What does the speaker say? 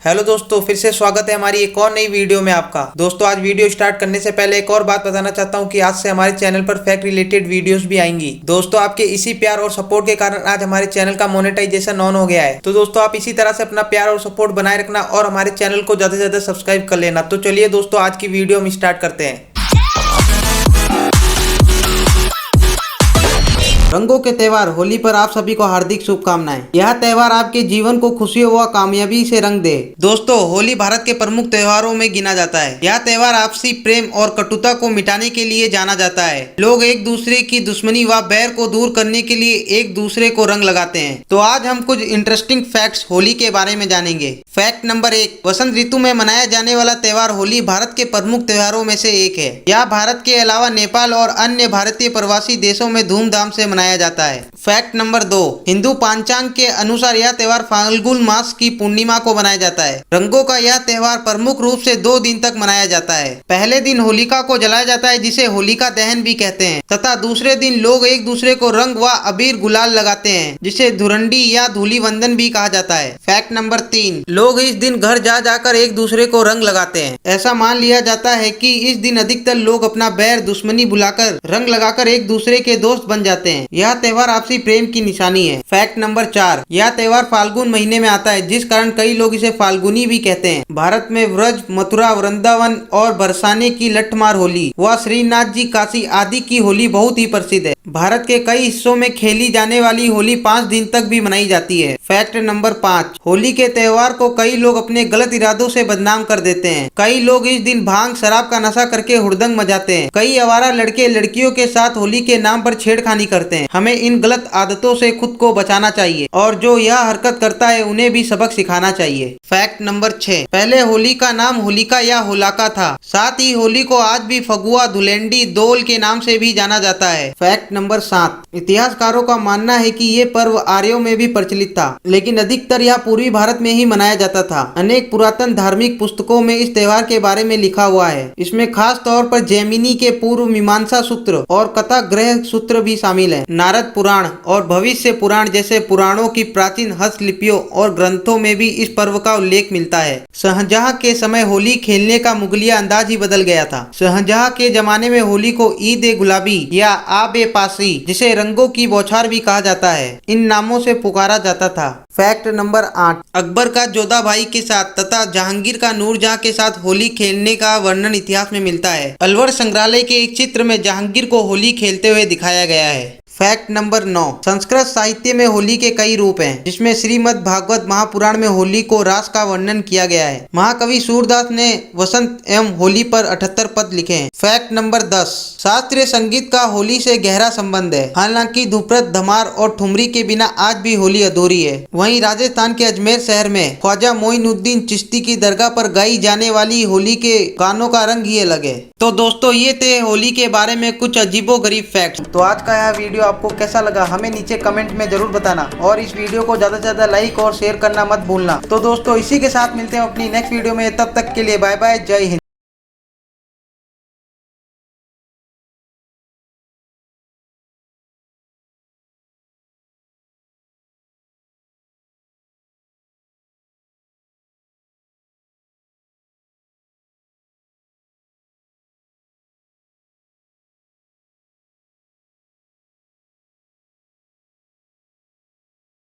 Hello दोस्तों, फिर से स्वागत है हमारी एक और नई वीडियो में आपका। दोस्तों, आज वीडियो स्टार्ट करने से पहले एक और बात बताना चाहता हूं कि आज से हमारे चैनल पर फैक्ट रिलेटेड वीडियोस भी आएंगी। दोस्तों, आपके इसी प्यार और सपोर्ट के कारण आज हमारे चैनल का मोनेटाइजेशन ऑन हो गया है। तो दोस्तों, आप इसी तरह से अपना प्यार और सपोर्ट बनाए रखना और हमारे चैनल को ज्यादा से ज्यादा सब्सक्राइब कर लेना। तो चलिए दोस्तों, आज की वीडियो हम स्टार्ट करते हैं। रंगों के त्योहार होली पर आप सभी को हार्दिक शुभकामनाएं। यह त्योहार आपके जीवन को खुशियों व कामयाबी से रंग दे। दोस्तों, होली भारत के प्रमुख त्योहारों में गिना जाता है। यह त्योहार आपसी प्रेम और कटुता को मिटाने के लिए जाना जाता है। लोग एक दूसरे की दुश्मनी व बैर को दूर करने के लिए एक दूसरे को रंग लगाते हैं। तो आज हम कुछ इंटरेस्टिंग फैक्ट्स होली के बारे में जानेंगे। फैक्ट नंबर 1, वसंत ऋतु में मनाया जाने वाला त्योहार होली भारत के प्रमुख त्योहारों में से एक है। यह भारत के अलावा नेपाल और अन्य भारतीय प्रवासी देशों में धूमधाम से मनाया जाता है। फैक्ट नंबर 2, हिंदू पंचांग के अनुसार यह त्योहार फाल्गुन मास की पूर्णिमा को मनाया जाता है। रंगों का यह त्योहार प्रमुख रूप से 2 दिन तक मनाया जाता है। पहले दिन होलिका को जलाया जाता है, जिसे होलिका दहन भी कहते हैं, तथा दूसरे दिन लोग एक दूसरे को रंग व अबीर गुलाल लगाते हैं, जिसे धुरंडी या धूली वंदन भी कहा जाता है। फैक्ट नंबर 3, लोग इस दिन घर जा जाकर एक दूसरे को रंग लगाते हैं। ऐसा मान लिया जाता है कि इस दिन अधिकतर लोग अपना बैर दुश्मनी भुलाकर रंग लगाकर एक दूसरे के दोस्त बन जाते हैं। यह त्योहार आपसी प्रेम की निशानी है। फैक्ट नंबर 4, यह त्योहार फाल्गुन महीने में आता है, जिस कारण कई लोग इसे फाल्गुनी भी कहते हैं। भारत में व्रज, मथुरा, वृंदावन और बरसाने की लठमार होली व श्रीनाथ जी काशी आदि की होली बहुत ही प्रसिद्ध है। भारत के कई हिस्सों में खेली जाने वाली होली 5 दिन तक भी मनाई जाती है। फैक्ट नंबर 5, होली के त्योहार को कई लोग अपने गलत इरादों से बदनाम कर देते हैं। कई लोग इस दिन भांग शराब का नशा करके हुड़दंग मचाते हैं। कई आवारा लड़के लड़कियों के साथ होली के नाम पर छेड़खानी करते हैं। हमें इन गलत आदतों से खुद को बचाना चाहिए और जो यह हरकत करता है उन्हें भी सबक सिखाना चाहिए। फैक्ट नंबर 6, पहले होली का नाम होलिका या होलाका था। साथ ही होली को आज भी फगुआ, धुलेंडी, दोल के नाम से भी जाना जाता है। फैक्ट नंबर 7, इतिहासकारों का मानना है कि ये पर्व आर्यों में भी प्रचलित था, लेकिन अधिकतर यह पूर्वी भारत में ही मनाया जाता था। अनेक पुरातन धार्मिक पुस्तकों में इस त्योहार के बारे में लिखा हुआ है। इसमें खास तौर पर जैमिनी के पूर्व मीमांसा सूत्र और कथा ग्रह सूत्र भी शामिल है। नारद पुराण और भविष्य पुराण जैसे पुराणों की प्राचीन हस्तलिपियों और ग्रंथों में भी इस पर्व का उल्लेख मिलता है। शाहजहां के समय होली खेलने का मुगलिया अंदाज ही बदल गया था। शाहजहां के जमाने में होली को ईद ए गुलाबी या आब ए पासी, जिसे रंगों की बौछार भी कहा जाता है, इन नामों से पुकारा जाता था। फैक्ट नंबर 8, अकबर का जोधा भाई के साथ तथा जहांगीर का नूरजहां के साथ होली खेलने का वर्णन इतिहास में मिलता है। अलवर संग्रहालय के एक चित्र में जहांगीर को होली खेलते हुए दिखाया गया है। फैक्ट नंबर 9, संस्कृत साहित्य में होली के कई रूप हैं, जिसमें श्रीमद् भागवत महापुराण में होली को रास का वर्णन किया गया है। महाकवि सूरदास ने वसंत एवं होली पर 78 पद लिखे हैं। फैक्ट नंबर 10, शास्त्रीय संगीत का होली से गहरा संबंध है। हालांकि धुपरत, धमार और ठुमरी के बिना आज भी होली अधूरी है। वहीं राजस्थान के अजमेर शहर में ख्वाजा मोइनुद्दीन चिश्ती की दरगाह पर गाई जाने वाली होली के गानों का रंग ही अलग है। तो दोस्तों, ये थे होली के बारे में कुछ अजीबोगरीब फैक्ट्स। तो आज का यह वीडियो आपको कैसा लगा हमें नीचे कमेंट में जरूर बताना और इस वीडियो को ज्यादा से ज्यादा लाइक और शेयर करना मत भूलना। तो दोस्तों, इसी के साथ मिलते हैं अपनी नेक्स्ट वीडियो में। तब तक के लिए बाय बाय, जय हिंद।